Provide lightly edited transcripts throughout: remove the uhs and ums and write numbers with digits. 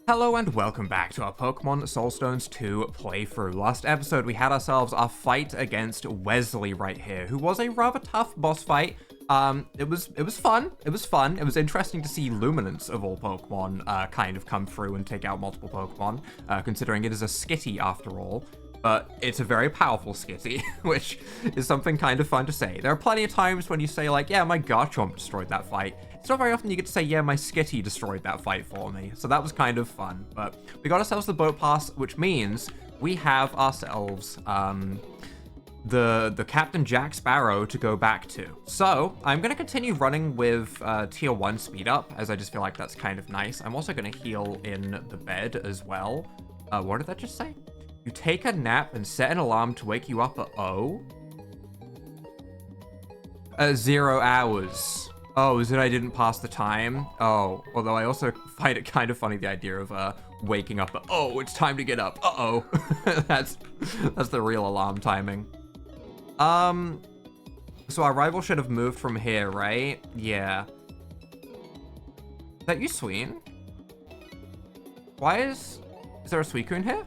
Hello and welcome back to our Pokemon Soulstones 2 playthrough. Last episode we had ourselves our fight against Wesley right here, who was a rather tough boss fight. It was fun. It was interesting to see Luminance of all Pokemon kind of come through and take out multiple Pokemon, considering it is a Skitty after all. But it's a very powerful Skitty, which is something kind of fun to say. There are plenty of times when you say like, yeah, my Garchomp destroyed that fight. It's not very often you get to say, yeah, my Skitty destroyed that fight for me. So that was kind of fun. But we got ourselves the boat pass, which means we have ourselves the Captain Jack Sparrow to go back to. So I'm going to continue running with tier 1 speed up, as I just feel like that's kind of nice. I'm also going to heal in the bed as well. What did that just say? You take a nap and set an alarm to wake you up at 0 hours. Oh, is it I didn't pass the time? Oh, although I also find it kind of funny, the idea of waking up at, oh, it's time to get up. Uh-oh. That's the real alarm timing. So our rival should have moved from here, right? Yeah. Is that you, Sween? Why is there a Suicune here?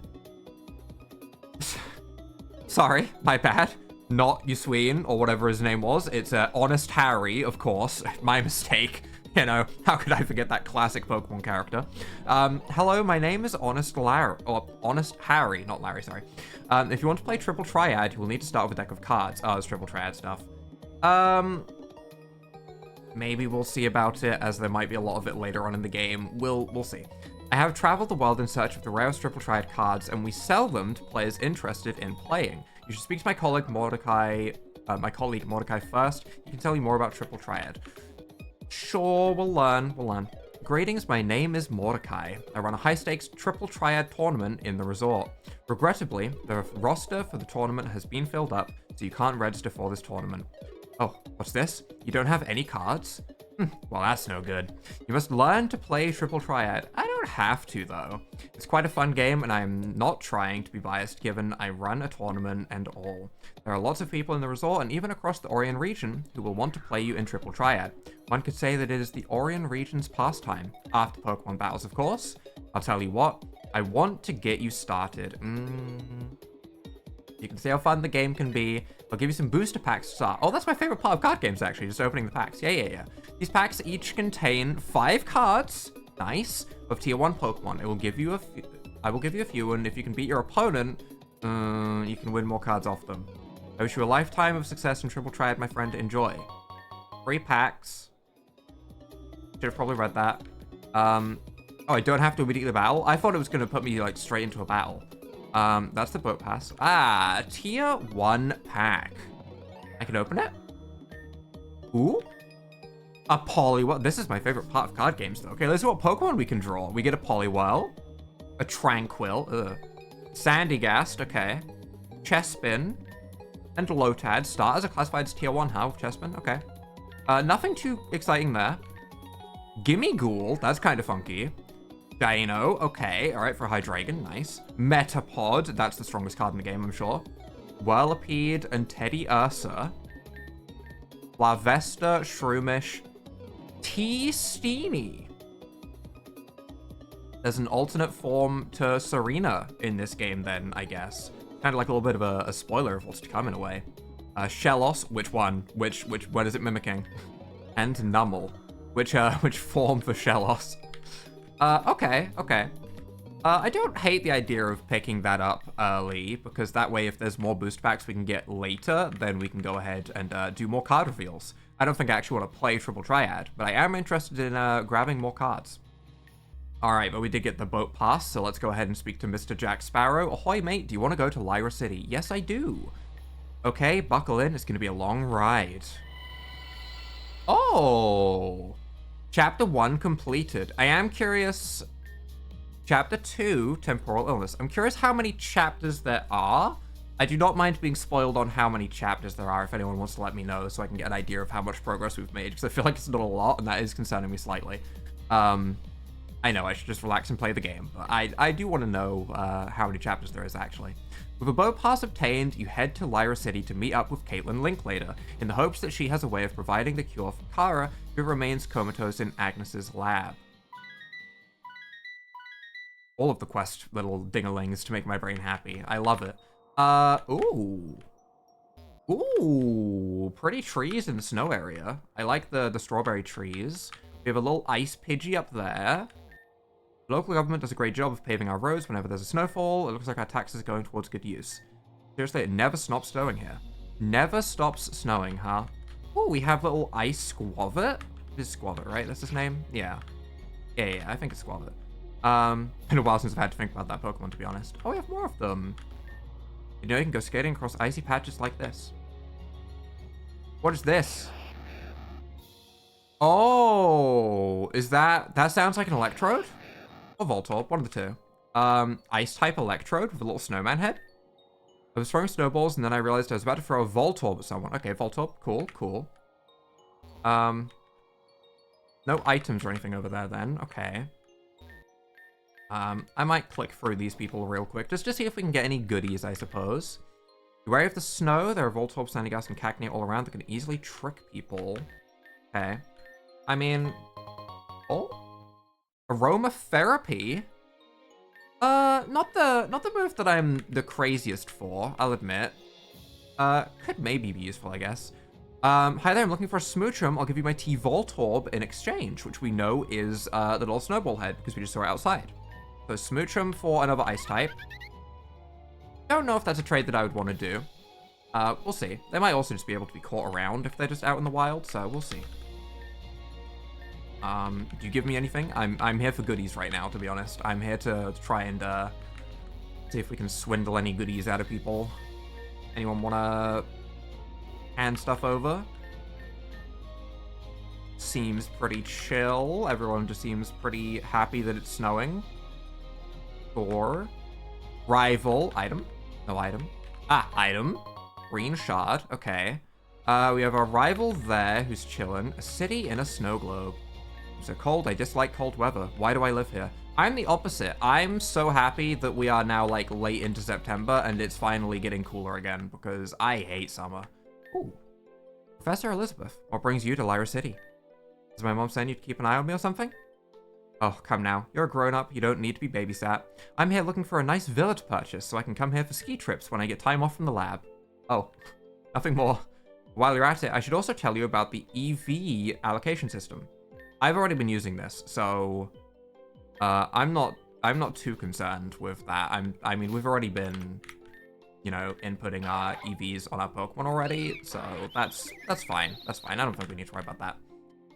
Sorry, my bad. Not Yusween, or whatever his name was. It's Honest Harry, of course. My mistake. You know, how could I forget that classic Pokemon character? Hello, my name is Honest Harry, not Larry, sorry. If you want to play Triple Triad, you will need to start with a deck of cards. Oh, it's Triple Triad stuff. Maybe we'll see about it, as there might be a lot of it later on in the game. We'll see. I have traveled the world in search of the rarest Triple Triad cards, and we sell them to players interested in playing. You should speak to my colleague Mordecai first. He can tell you more about Triple Triad. Sure, we'll learn. Greetings, my name is Mordecai. I run a high-stakes Triple Triad tournament in the resort. Regrettably, the roster for the tournament has been filled up, so you can't register for this tournament. Oh, what's this? You don't have any cards? Well, that's no good. You must learn to play Triple Triad. I don't have to, though. It's quite a fun game, and I'm not trying to be biased, given I run a tournament and all. There are lots of people in the resort, and even across the Orion region, who will want to play you in Triple Triad. One could say that it is the Orion region's pastime. After Pokemon battles, of course. I'll tell you what, I want to get you started. You can see how fun the game can be. I'll give you some booster packs to start. Oh, that's my favorite part of card games, actually, just opening the packs. Yeah. These packs each contain 5 cards, nice, of tier 1 Pokemon. I will give you a few, and if you can beat your opponent, you can win more cards off them. I wish you a lifetime of success in Triple Triad, my friend. Enjoy. 3 packs. Should have probably read that. Oh, I don't have to immediately battle? I thought it was going to put me, like, straight into a battle. That's the boat pass. Ah, tier 1 pack. I can open it? Ooh. A Poliwhirl. This is my favorite part of card games, though. Okay, let's see what Pokemon we can draw. We get a Poliwhirl, a Tranquil, Sandygast, okay, Chespin, and Lotad. Starters are classified as tier 1, huh? Chespin, okay. Nothing too exciting there. Gimmighoul, that's kind of funky. Dino, okay, alright, for Hydreigon, nice. Metapod, that's the strongest card in the game, I'm sure. Whirlipede and Teddy Ursa. Larvesta, Shroomish, T-Steenie. There's an alternate form to Serena in this game then, I guess. Kind of like a little bit of a spoiler of what's to come in a way. Shellos, which one? Which what is it mimicking? And Numel, which form for Shellos? Okay. I don't hate the idea of picking that up early, because that way if there's more boost packs we can get later, then we can go ahead and do more card reveals. I don't think I actually want to play Triple Triad, but I am interested in grabbing more cards. Alright, but we did get the boat pass, so let's go ahead and speak to Mr. Jack Sparrow. Ahoy, mate, do you want to go to Lyra City? Yes, I do. Okay, buckle in, it's going to be a long ride. Oh! Chapter 1 completed. I am curious... Chapter 2, Temporal Illness. I'm curious how many chapters there are. I do not mind being spoiled on how many chapters there are if anyone wants to let me know so I can get an idea of how much progress we've made, because I feel like it's not a lot, and that is concerning me slightly. I know I should just relax and play the game, but I do want to know how many chapters there is, actually. With a boat pass obtained, you head to Lyra City to meet up with Caitlin Linklater, in the hopes that she has a way of providing the cure for Kara, who remains comatose in Agnes's lab. all of the quest little dingalings to make my brain happy. I love it. Ooh. Ooh, pretty trees in the snow area. I like the strawberry trees. We have a little ice Pidgey up there. The local government does a great job of paving our roads whenever there's a snowfall. It looks like our taxes are going towards good use. Seriously, it never stops snowing here. Never stops snowing, huh? Oh, we have little ice Squavit. It is Squavit, right? That's his name? Yeah. Yeah, I think it's Squavit. Been a while since I've had to think about that Pokemon, to be honest. Oh, we have more of them. You know, you can go skating across icy patches like this. What is this? Oh, is that sounds like an Electrode? Or Voltorb, one of the two. Ice-type Electrode with a little snowman head. I was throwing snowballs, and then I realized I was about to throw a Voltorb at someone. Okay, Voltorb, cool, cool. No items or anything over there then, okay. I might click through these people real quick, just to see if we can get any goodies, I suppose. Beware of the snow, there are Voltorb, Sandygast, and Cacnea all around that can easily trick people. Okay. I mean... Oh? Aromatherapy? Not the move that I'm the craziest for, I'll admit. Could maybe be useful, I guess. Hi there, I'm looking for a Smoochum. I'll give you my T-Voltorb in exchange, which we know is the little snowball head, because we just saw it outside. So Smoochum for another ice type. Don't know if that's a trade that I would want to do. We'll see. They might also just be able to be caught around if they're just out in the wild, so we'll see. Do you give me anything? I'm here for goodies right now, to be honest. I'm here to try and see if we can swindle any goodies out of people. Anyone wanna hand stuff over? Seems pretty chill. Everyone just seems pretty happy that it's snowing. Or rival item. No item. Ah, item. Green shard. Okay. We have our rival there who's chilling. A city in a snow globe. I'm so cold. I dislike cold weather. Why do I live here? I'm the opposite. I'm so happy that we are now like late into September and it's finally getting cooler again because I hate summer. Ooh. Professor Elizabeth, what brings you to Lyra City? Does my mom send you to keep an eye on me or something? Oh, come now. You're a grown-up. You don't need to be babysat. I'm here looking for a nice villa to purchase so I can come here for ski trips when I get time off from the lab. Oh, nothing more. While you're at it, I should also tell you about the EV allocation system. I've already been using this, so I'm not too concerned with that. I mean, we've already been, you know, inputting our EVs on our Pokemon already, so that's fine. That's fine. I don't think we need to worry about that.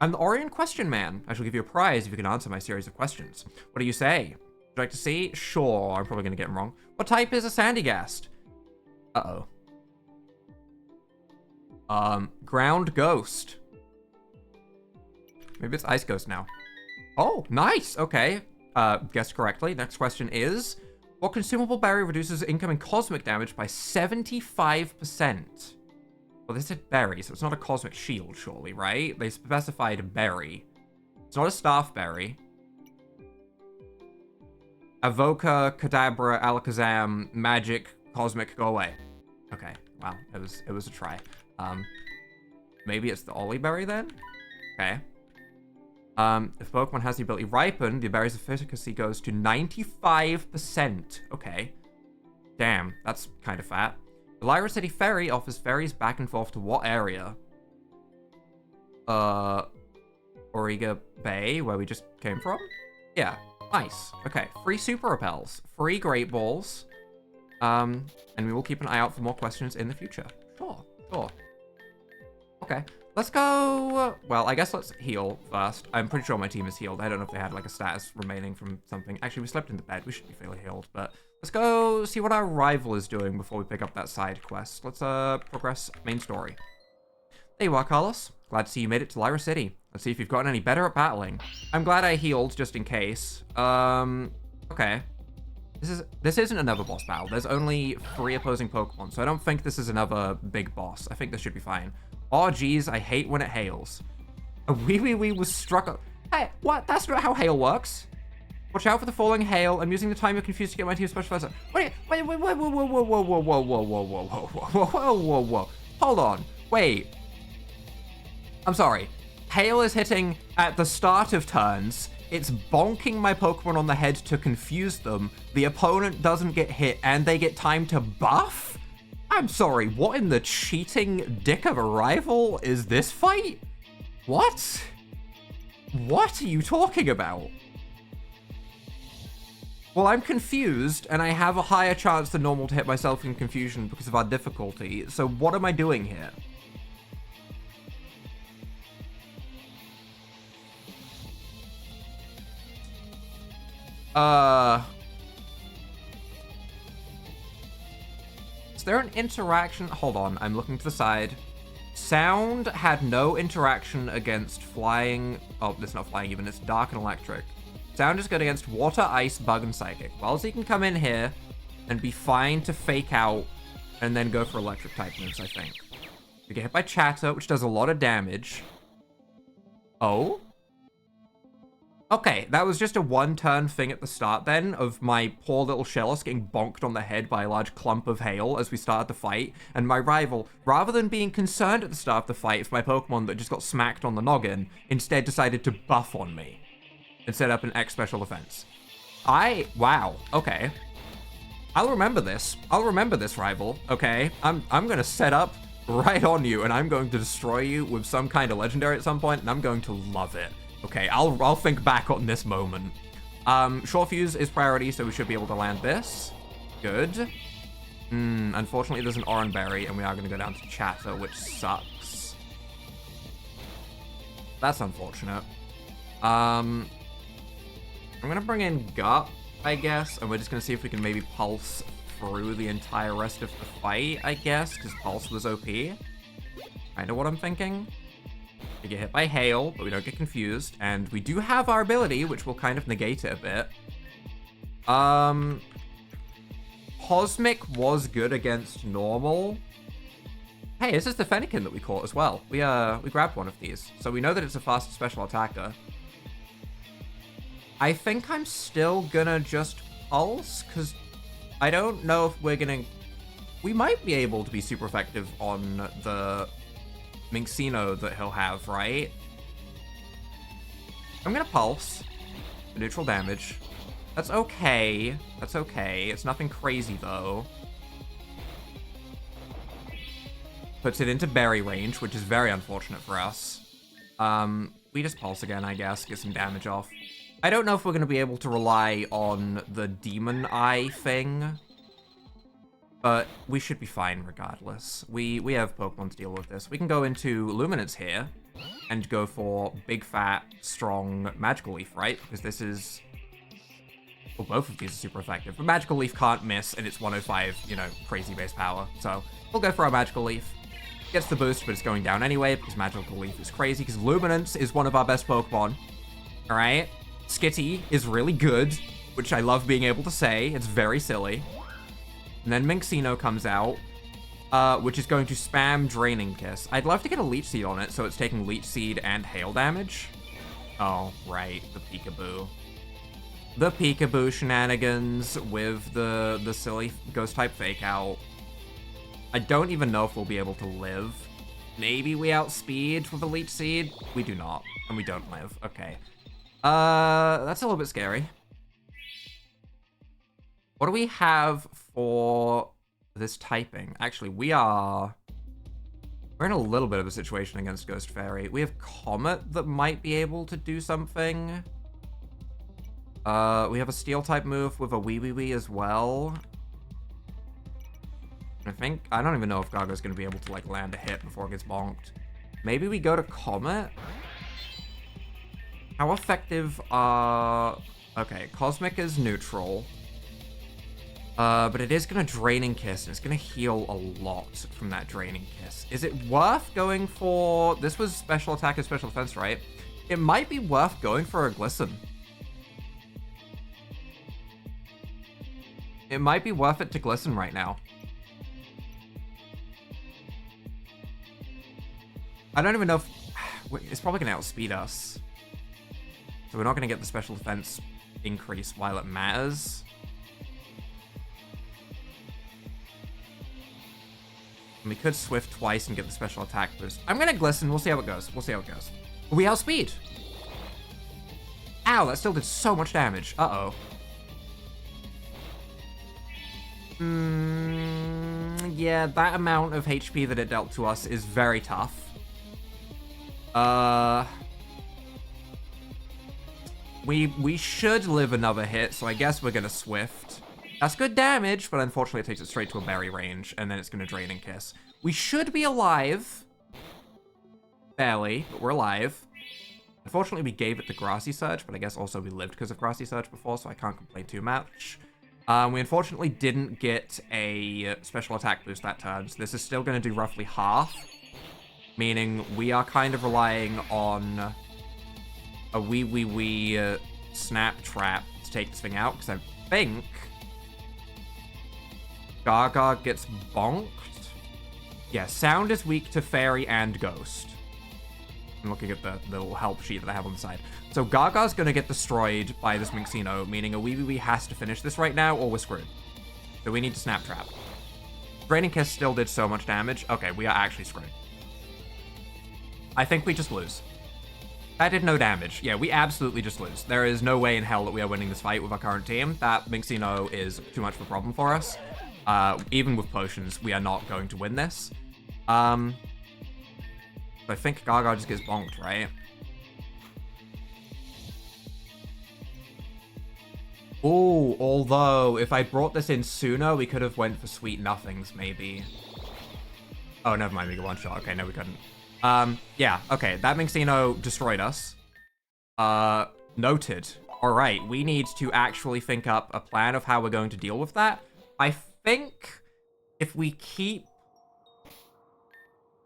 I'm the Orion Question Man. I shall give you a prize if you can answer my series of questions. What do you say? Would you like to see? Sure, I'm probably going to get them wrong. What type is a Sandygast? Uh-oh. Ground Ghost. Maybe it's Ice Ghost now. Oh, nice. Okay. Guessed correctly. Next question is, what consumable berry reduces incoming cosmic damage by 75%? Well, they said berry, so it's not a cosmic shield, surely, right? They specified berry. It's not a staff berry. Avoca, Kadabra, Alakazam, Magic, Cosmic, go away. Okay, wow, it was a try. Maybe it's the Oli berry then? Okay. If Pokemon has the ability Ripen, the berry's efficacy goes to 95%. Okay. Damn, that's kind of fat. The Lyra City Ferry offers ferries back and forth to what area? Origa Bay, where we just came from? Yeah, nice. Okay, free Super Repels, free Great Balls, and we will keep an eye out for more questions in the future. Sure, sure. Okay, let's go, well, I guess let's heal first. I'm pretty sure my team is healed. I don't know if they had like a status remaining from something. Actually, we slept in the bed. We should be fairly healed, but let's go see what our rival is doing before we pick up that side quest. Let's progress main story. There you are, Carlos. Glad to see you made it to Lyra City. Let's see if you've gotten any better at battling. I'm glad I healed just in case. Okay. This isn't another boss battle. There's only 3 opposing Pokemon, so I don't think this is another big boss. I think this should be fine. Oh, geez, I hate when it hails. Awiwiwi was struck. Hey, what? That's not how hail works. Watch out for the falling hail. I'm using the time you're confused to get my team specialized. Wait, whoa, whoa, whoa, whoa, whoa, whoa, whoa, whoa, whoa, whoa, whoa, whoa, whoa, whoa, whoa. Hold on. Wait. I'm sorry. Hail is hitting at the start of turns, It's bonking my Pokemon on the head to confuse them. The opponent doesn't get hit, and they get time to buff? I'm sorry, what in the cheating dick of a rival is this fight? What? What are you talking about? Well, I'm confused, and I have a higher chance than normal to hit myself in confusion because of our difficulty, so what am I doing here? Is there an interaction? Hold on, I'm looking to the side. Sound had no interaction against flying. Oh, it's not flying even, it's dark and electric. Sound is good against water, ice, bug, and psychic. Well, so he can come in here and be fine to fake out and then go for electric type moves, I think. We get hit by Chatter, which does a lot of damage. Oh? Okay, that was just a one-turn thing at the start then of my poor little Shellos getting bonked on the head by a large clump of hail as we started the fight. And my rival, rather than being concerned at the start of the fight for my Pokemon that just got smacked on the noggin, instead decided to buff on me and set up an X special defense. Wow, okay. I'll remember this. I'll remember this, rival, okay? I'm gonna set up right on you, and I'm going to destroy you with some kind of legendary at some point, and I'm going to love it. Okay, I'll think back on this moment. Short Fuse is priority, so we should be able to land this. Good. Unfortunately, there's an Oran Berry, and we are gonna go down to Chatter, which sucks. That's unfortunate. I'm gonna bring in Gut, I guess, and we're just gonna see if we can maybe pulse through the entire rest of the fight, I guess, because Pulse was OP. Kinda what I'm thinking. We get hit by Hail, but we don't get confused, and we do have our ability, which will kind of negate it a bit. Cosmic was good against normal. Hey, this is the Fennekin that we caught as well. We grabbed one of these, so we know that it's a fast special attacker. I think I'm still gonna just Pulse, because I don't know if we're gonna... We might be able to be super effective on the Minccino that he'll have, right? I'm gonna Pulse. Neutral damage. That's okay. That's okay. It's nothing crazy, though. Puts it into berry range, which is very unfortunate for us. We just Pulse again, I guess. Get some damage off. I don't know if we're going to be able to rely on the Demon Eye thing, but we should be fine regardless. We have Pokemon to deal with this. We can go into Luminance here and go for big, fat, strong Magical Leaf, right? Because this is... Well, both of these are super effective, but Magical Leaf can't miss, and it's 105, you know, crazy base power. So we'll go for our Magical Leaf. Gets the boost, but it's going down anyway, because Magical Leaf is crazy, because Luminance is one of our best Pokemon. All right? Skitty is really good, which I love being able to say. It's very silly. And then Minccino comes out, which is going to spam Draining Kiss. I'd love to get a Leech Seed on it, so it's taking Leech Seed and Hail damage. Oh, right, the Peekaboo. The Peekaboo shenanigans with the silly Ghost-type Fake Out. I don't even know if we'll be able to live. Maybe we outspeed with a Leech Seed? We do not, and we don't live. Okay. That's a little bit scary. What do we have for this typing? Actually, we're in a little bit of a situation against Ghost Fairy. We have Comet that might be able to do something. We have a Steel-type move with a awiwiwi as well. I don't even know if Gaga's gonna be able to, like, land a hit before it gets bonked. Maybe we go to Comet? How effective are... Okay, Cosmic is neutral. But it is going to Draining Kiss, and it's going to heal a lot from that Draining Kiss. Is it worth going for... This was special attack and special defense, right? It might be worth going for a Glisten. It might be worth it to Glisten right now. I don't even know if... It's probably going to outspeed us. So we're not going to get the special defense increase while it matters. And we could Swift twice and get the special attack boost. I'm going to Glisten. We'll see how it goes. We'll see how it goes. We outspeed. Ow, that still did so much damage. Uh-oh. Yeah, that amount of HP that it dealt to us is very tough. We should live another hit, so I guess we're gonna Swift. That's good damage, but unfortunately it takes it straight to a berry range, and then it's gonna Drain and Kiss. We should be alive. Barely, but we're alive. Unfortunately, we gave it the Grassy Surge, but I guess also we lived because of Grassy Surge before, so I can't complain too much. We unfortunately didn't get a special attack boost that turn, so this is still going to do roughly half, meaning we are kind of relying on awiwiwi Snap Trap to take this thing out, because I think Gaga gets bonked. Yeah, Sound is weak to Fairy and Ghost. I'm looking at the little help sheet that I have on the side. So Gaga's gonna get destroyed by this Minxino, meaning awiwiwi has to finish this right now, or we're screwed. So we need to Snap Trap. Draining Kiss still did so much damage. Okay, we are actually screwed. I think we just lose. That did no damage. Yeah, we absolutely just lose. There is no way in hell that we are winning this fight with our current team. That Minxino is too much of a problem for us. Even with potions, we are not going to win this. I think Gaga just gets bonked, right? Oh, although, if I brought this in sooner, we could have went for Sweet Nothings, maybe. Oh, never mind, we got one shot. Okay, no, we couldn't. Yeah, okay, that Minxino destroyed us. Noted. Alright, we need to actually think up a plan of how we're going to deal with that. I think if we keep...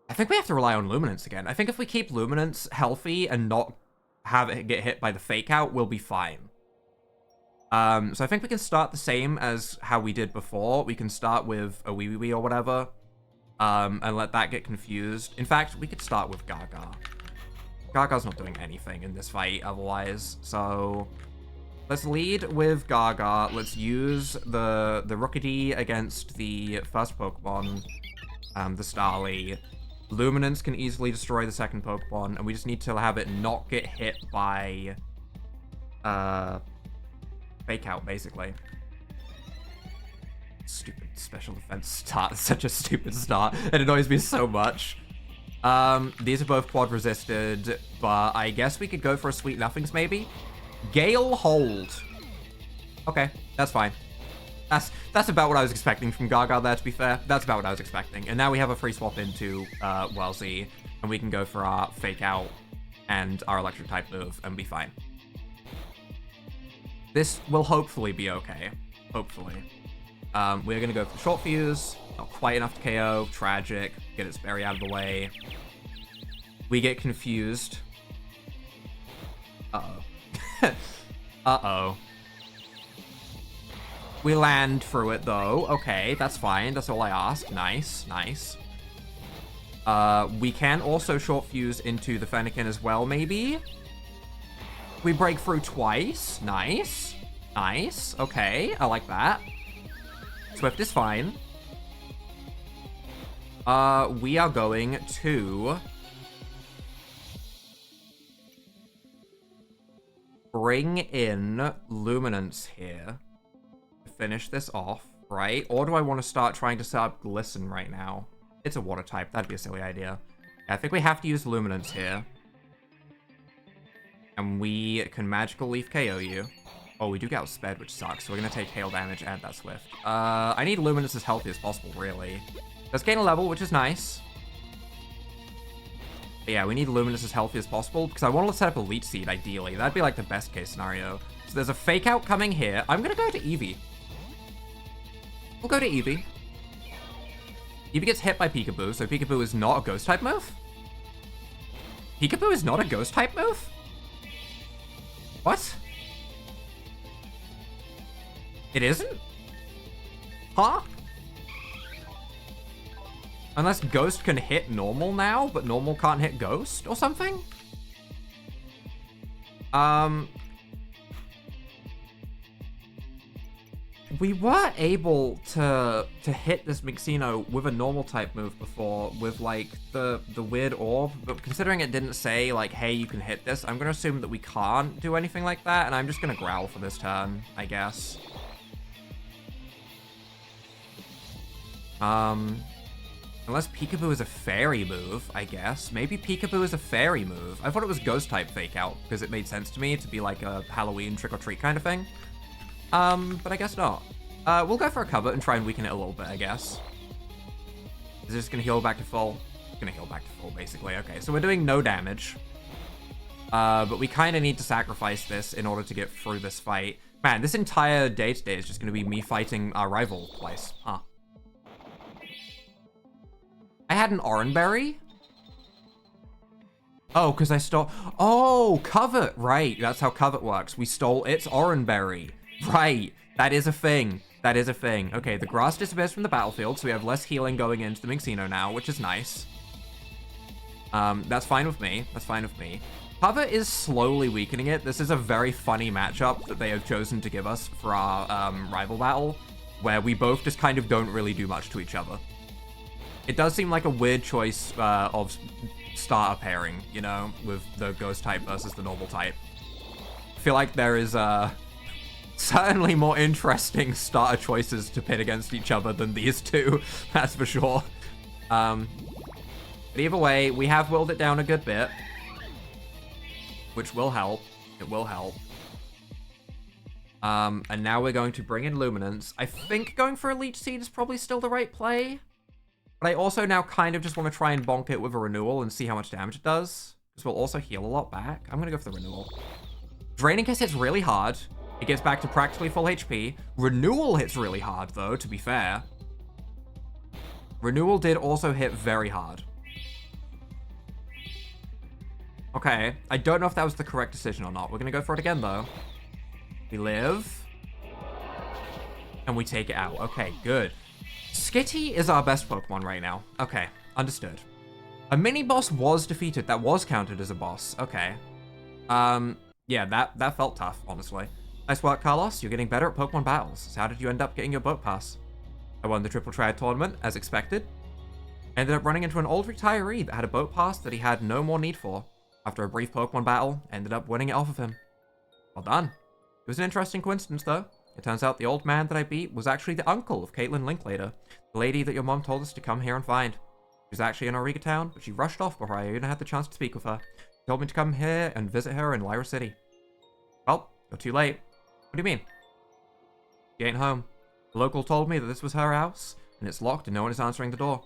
I think we have to rely on Luminance again. I think if we keep Luminance healthy and not have it get hit by the Fake Out, we'll be fine. So I think we can start the same as how we did before. We can start with awiwiwi or whatever, and let that get confused. In fact, we could start with Gaga. Gaga's not doing anything in this fight otherwise, so let's lead with Gaga. Let's use the Rookidee against the first Pokemon, the Starly. Luminance can easily destroy the second Pokemon, and we just need to have it not get hit by Fake Out, basically. Stupid special defense start. Such a stupid start. It annoys me so much. These are both quad resisted, but I guess we could go for a Sweet Nothings, maybe? Gale Hold. Okay, that's fine. That's about what I was expecting from Gaga there, to be fair. That's about what I was expecting. And now we have a free swap into Wellesley, and we can go for our Fake Out and our Electric type move and be fine. This will hopefully be okay. Hopefully. We're going to go for Short Fuse. Not quite enough to KO. Tragic. Get its berry out of the way. We get confused. Uh-oh. Uh-oh. We land through it, though. Okay, that's fine. That's all I asked. Nice, nice. We can also Short Fuse into the Fennekin as well, maybe? We break through twice. Nice. Nice. Okay, I like that. Swift is fine. We are going to bring in Luminance here to finish this off, right? Or do I want to start trying to set up Glisten right now? It's a water type. That'd be a silly idea. Yeah, I think we have to use Luminance here. And we can Magical Leaf KO you. Oh, we do get outsped, which sucks. So we're going to take hail damage and that Swift. I need Luminance as healthy as possible, really. Let's gain a level, which is nice. But yeah, we need Luminance as healthy as possible, because I want to set up a Leech Seed, ideally. That'd be like the best case scenario. So there's a Fake Out coming here. I'm going to go to Eevee. We'll go to Eevee. Eevee gets hit by Peekaboo, so Peekaboo is not a Ghost type move? Peekaboo is not a Ghost type move? What? It isn't? Huh? Unless Ghost can hit normal now, but normal can't hit Ghost or something? We were able to hit this Mixino with a normal type move before with like the weird orb, but considering it didn't say like, hey, you can hit this, I'm gonna assume that we can't do anything like that, and I'm just gonna growl for this turn, I guess. Unless Peekaboo is a fairy move, I guess. Maybe Peekaboo is a fairy move. I thought it was ghost type fake out because it made sense to me to be like a Halloween trick or treat kind of thing. But I guess not. We'll go for a cover and try and weaken it a little bit, I guess. Is it just gonna heal back to full? It's gonna heal back to full, basically. Okay, so we're doing no damage. But we kind of need to sacrifice this in order to get through this fight. Man, this entire day today is just gonna be me fighting our rival twice. Huh. I had an Oranberry? Oh, because I stole... Oh, Covet! Right, that's how Covet works. We stole its Oranberry. Right, that is a thing. That is a thing. Okay, the grass disappears from the battlefield, so we have less healing going into the Mixino now, which is nice. That's fine with me. That's fine with me. Covet is slowly weakening it. This is a very funny matchup that they have chosen to give us for our rival battle, where we both just kind of don't really do much to each other. It does seem like a weird choice of starter pairing, you know, with the ghost type versus the normal type. I feel like there is certainly more interesting starter choices to pit against each other than these two, that's for sure. But either way, we have willed it down a good bit, which will help. It will help. And now we're going to bring in Luminance. I think going for a Leech Seed is probably still the right play. But I also now kind of just want to try and bonk it with a Renewal and see how much damage it does. Because we'll also heal a lot back. I'm going to go for the Renewal. Draining Kiss hits really hard. It gets back to practically full HP. Renewal hits really hard, though, to be fair. Renewal did also hit very hard. Okay, I don't know if that was the correct decision or not. We're going to go for it again, though. We live. And we take it out. Okay, good. Skitty is our best Pokemon right now. Okay, understood. A mini-boss was defeated. That was counted as a boss. Okay. Yeah, that felt tough, honestly. Nice work, Carlos. You're getting better at Pokemon battles. So how did you end up getting your boat pass? I won the Triple Triad tournament, as expected. Ended up running into an old retiree that had a boat pass that he had no more need for. After a brief Pokemon battle, ended up winning it off of him. Well done. It was an interesting coincidence, though. It turns out the old man that I beat was actually the uncle of Caitlin Linklater, the lady that your mom told us to come here and find. She was actually in Auriga Town, but she rushed off before I even had the chance to speak with her. She told me to come here and visit her in Lyra City. Well, you're too late. What do you mean? She ain't home. The local told me that this was her house, and it's locked and no one is answering the door.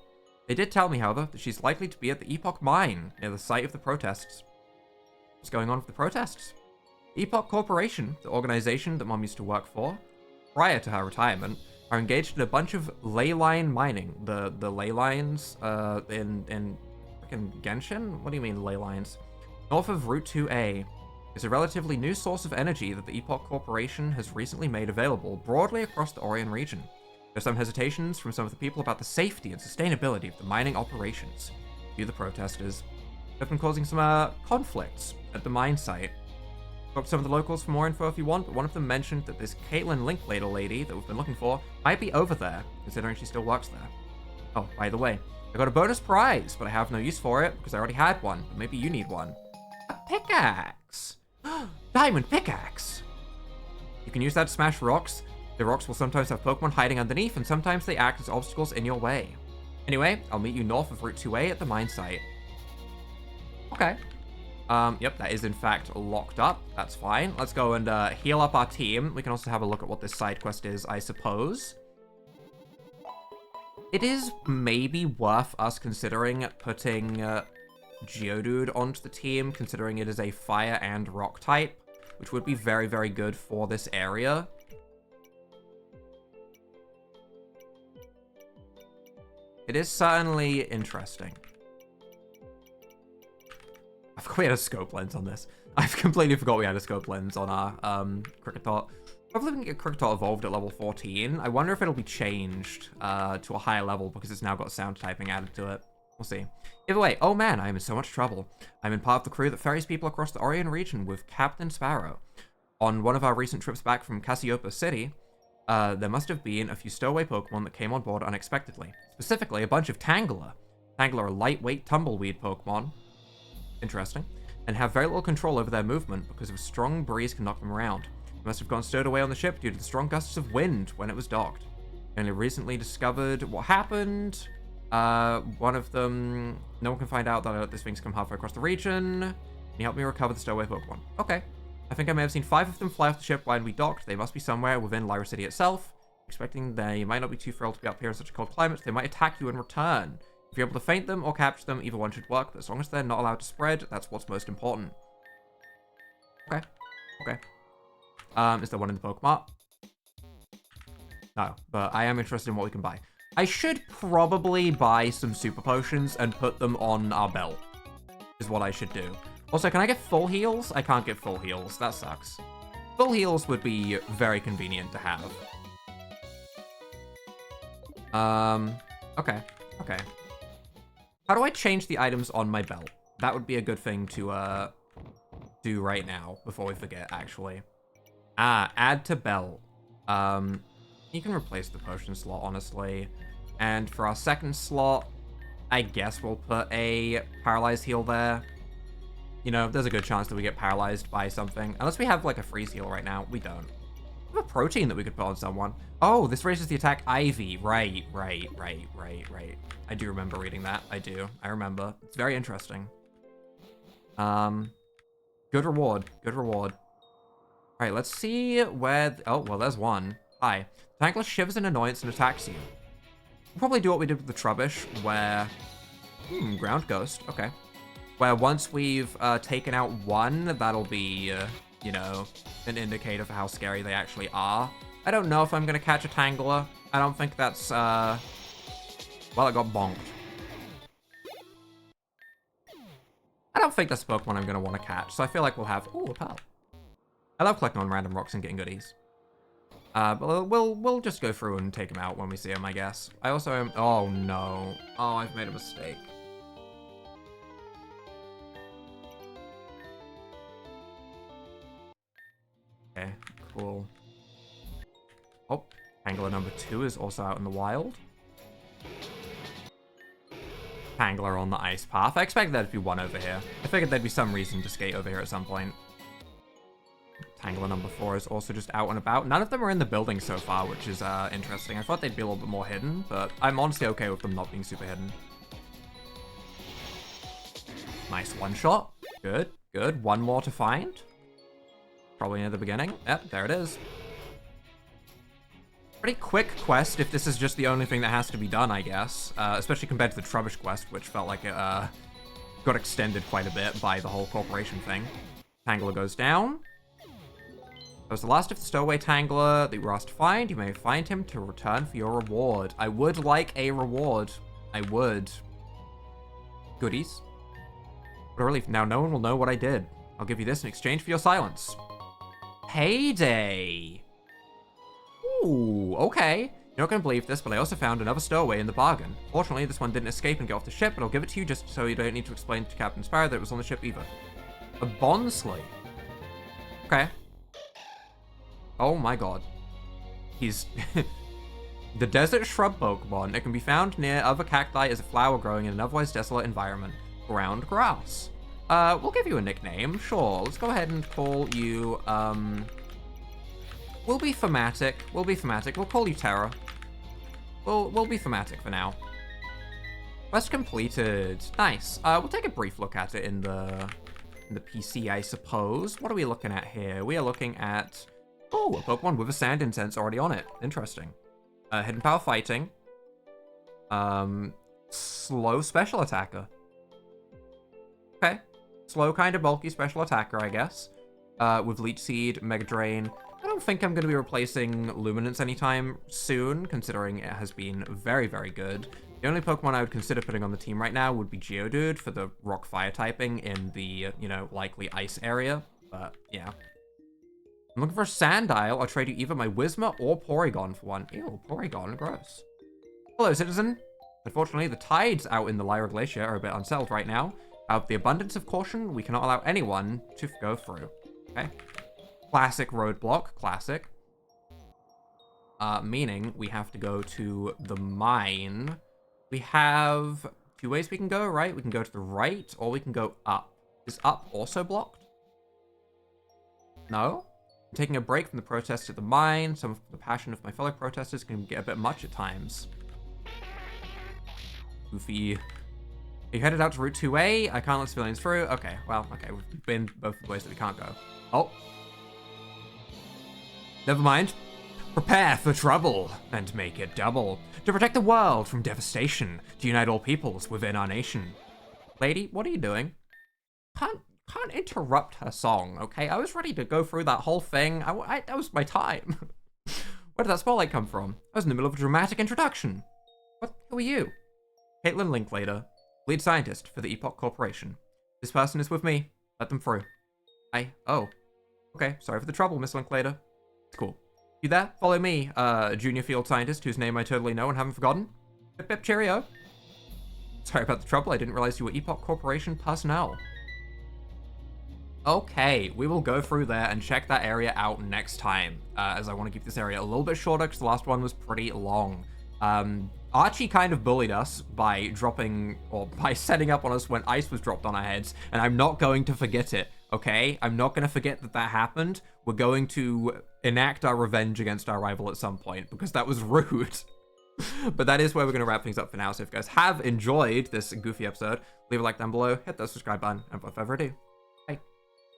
They did tell me, however, that she's likely to be at the Epoch Mine, near the site of the protests. What's going on with the protests? Epoch Corporation, the organization that Mom used to work for, prior to her retirement, are engaged in a bunch of ley line mining. The ley lines in frickin' Genshin? What do you mean ley lines? North of Route 2A is a relatively new source of energy that the Epoch Corporation has recently made available broadly across the Orion region. There's some hesitations from some of the people about the safety and sustainability of the mining operations. The protesters have been causing some conflicts at the mine site. Talk to some of the locals for more info if you want, but one of them mentioned that this Caitlin Linklater lady that we've been looking for might be over there, considering she still works there. Oh, by the way, I got a bonus prize, but I have no use for it because I already had one, but maybe you need one. A pickaxe! Diamond pickaxe! You can use that to smash rocks. The rocks will sometimes have Pokemon hiding underneath, and sometimes they act as obstacles in your way. Anyway, I'll meet you north of Route 2A at the mine site. Okay. Yep, that is in fact locked up. That's fine. Let's go and heal up our team. We can also have a look at what this side quest is, I suppose. It is maybe worth us considering putting Geodude onto the team, considering it is a fire and rock type, which would be very, very good for this area. It is certainly interesting. I forgot we had a scope lens on this. I've completely forgot we had a scope lens on our Kricketot. Probably we can get Kricketot evolved at level 14. I wonder if it'll be changed to a higher level because it's now got sound typing added to it. We'll see. Either way, oh man, I am in so much trouble. I'm in part of the crew that ferries people across the Orion region with Captain Sparrow. On one of our recent trips back from Cassiopeia City, there must have been a few stowaway Pokemon that came on board unexpectedly. Specifically, a bunch of Tangela. Tangela are lightweight tumbleweed Pokemon. Interesting. And have very little control over their movement because of a strong breeze can knock them around. They must have gone stowed away on the ship due to the strong gusts of wind when it was docked. Only recently discovered what happened. One of them... No one can find out that this thing's come halfway across the region. Can you help me recover the stowaway Pokemon? Okay. I think I may have seen 5 of them fly off the ship when we docked. They must be somewhere within Lyra City itself. Expecting they might not be too thrilled to be up here in such a cold climate, they might attack you in return. If you're able to feint them or capture them, either one should work, but as long as they're not allowed to spread, that's what's most important. Okay. Okay. Is there one in the Pokemart? No, but I am interested in what we can buy. I should probably buy some super potions and put them on our belt, is what I should do. Also, can I get full heals? I can't get full heals. That sucks. Full heals would be very convenient to have. Okay. Okay. How do I change the items on my belt? That would be a good thing to, do right now, before we forget, actually. Add to belt. You can replace the potion slot, honestly. And for our second slot, I guess we'll put a paralyzed heal there. You know, there's a good chance that we get paralyzed by something. Unless we have, like, a freeze heal right now. We don't. We have a protein that we could put on someone. Oh, this raises the attack Ivy. Right. I do remember reading that. I do. I remember. It's very interesting. Good reward. Good reward. All right, let's see where... Oh, well, there's one. Hi. Tangela shivers in annoyance and attacks you. We'll probably do what we did with the Trubbish, where... Ground Ghost. Okay. Where once we've taken out one, that'll be, you know, an indicator for how scary they actually are. I don't know if I'm going to catch a Tangela. I don't think that's, Well, it got bonked. I don't think that's a Pokemon I'm going to want to catch, so I feel like we'll have... Ooh, a Pearl. I love collecting on random rocks and getting goodies. But we'll just go through and take them out when we see them, I guess. I also am... Oh, no. Oh, I've made a mistake. Okay, cool. Oh, Tangela number 2 is also out in the wild. Tangela on the ice path. I expected there to be one over here. I figured there'd be some reason to skate over here at some point. Tangela number 4 is also just out and about. None of them are in the building so far, which is interesting. I thought they'd be a little bit more hidden, but I'm honestly okay with them not being super hidden. Nice one shot. Good, good. One more to find. Probably near the beginning. Yep, there it is. Pretty quick quest if this is just the only thing that has to be done, I guess. Especially compared to the Trubbish quest, which felt like it got extended quite a bit by the whole corporation thing. Tangela goes down. That was the last of the stowaway Tangela that you were asked to find. You may find him to return for your reward. I would like a reward. I would. Goodies. What a relief. Now no one will know what I did. I'll give you this in exchange for your silence. Payday! Ooh, okay. You're not gonna believe this, but I also found another stowaway in the bargain. Fortunately, this one didn't escape and get off the ship, but I'll give it to you just so you don't need to explain to Captain Sparrow that it was on the ship either. A Bonsly. Okay. Oh my god. He's... The desert shrub Pokemon. It can be found near other cacti as a flower growing in an otherwise desolate environment. Ground grass. We'll give you a nickname, sure. Let's go ahead and call you, We'll be thematic. We'll be thematic. We'll call you Terra. We'll be thematic for now. Quest completed. Nice. We'll take a brief look at it in the PC, I suppose. What are we looking at here? We are looking at... Oh, a Pokemon with a sand incense already on it. Interesting. Hidden power fighting. Slow special attacker. Okay. Slow, kind of bulky special attacker, I guess. With Leech Seed, Mega Drain. I don't think I'm going to be replacing Luminance anytime soon, considering it has been very, very good. The only Pokemon I would consider putting on the team right now would be Geodude for the Rock-Fire typing in the, you know, likely Ice area. But, yeah. I'm looking for a Sandile. I'll trade you either my Whismur or Porygon for one. Ew, Porygon, gross. Hello, citizen. Unfortunately, the tides out in the Lyra Glacier are a bit unsettled right now. Out of the abundance of caution, we cannot allow anyone to go through. Okay. Classic roadblock. Classic. Meaning we have to go to the mine. We have 2 ways we can go, right? We can go to the right, or we can go up. Is up also blocked? No? I'm taking a break from the protests at the mine. Some of the passion of my fellow protesters can get a bit much at times. Goofy. Are you headed out to Route 2A? I can't let civilians through. Okay, well, okay, we've been both the ways that we can't go. Oh. Never mind. Prepare for trouble, and make it double. To protect the world from devastation, to unite all peoples within our nation. Lady, what are you doing? Can't interrupt her song, okay? I was ready to go through that whole thing. That was my time. Where did that spotlight come from? I was in the middle of a dramatic introduction. What? Who are you? Caitlin Linklater, lead scientist for the Epoch Corporation. This person is with me. Let them through. Oh. Okay, sorry for the trouble, Miss Linklater. It's cool. You there? Follow me, junior field scientist whose name I totally know and haven't forgotten. Pip pip cheerio. Sorry about the trouble, I didn't realize you were Epoch Corporation personnel. Okay, we will go through there and check that area out next time, as I want to keep this area a little bit shorter because the last one was pretty long. Archie kind of bullied us by dropping, or by setting up on us when ice was dropped on our heads, and I'm not going to forget it, okay? I'm not going to forget that that happened. We're going to enact our revenge against our rival at some point, because that was rude. But that is where we're going to wrap things up for now, so if you guys have enjoyed this goofy episode, leave a like down below, hit that subscribe button, and without further ado,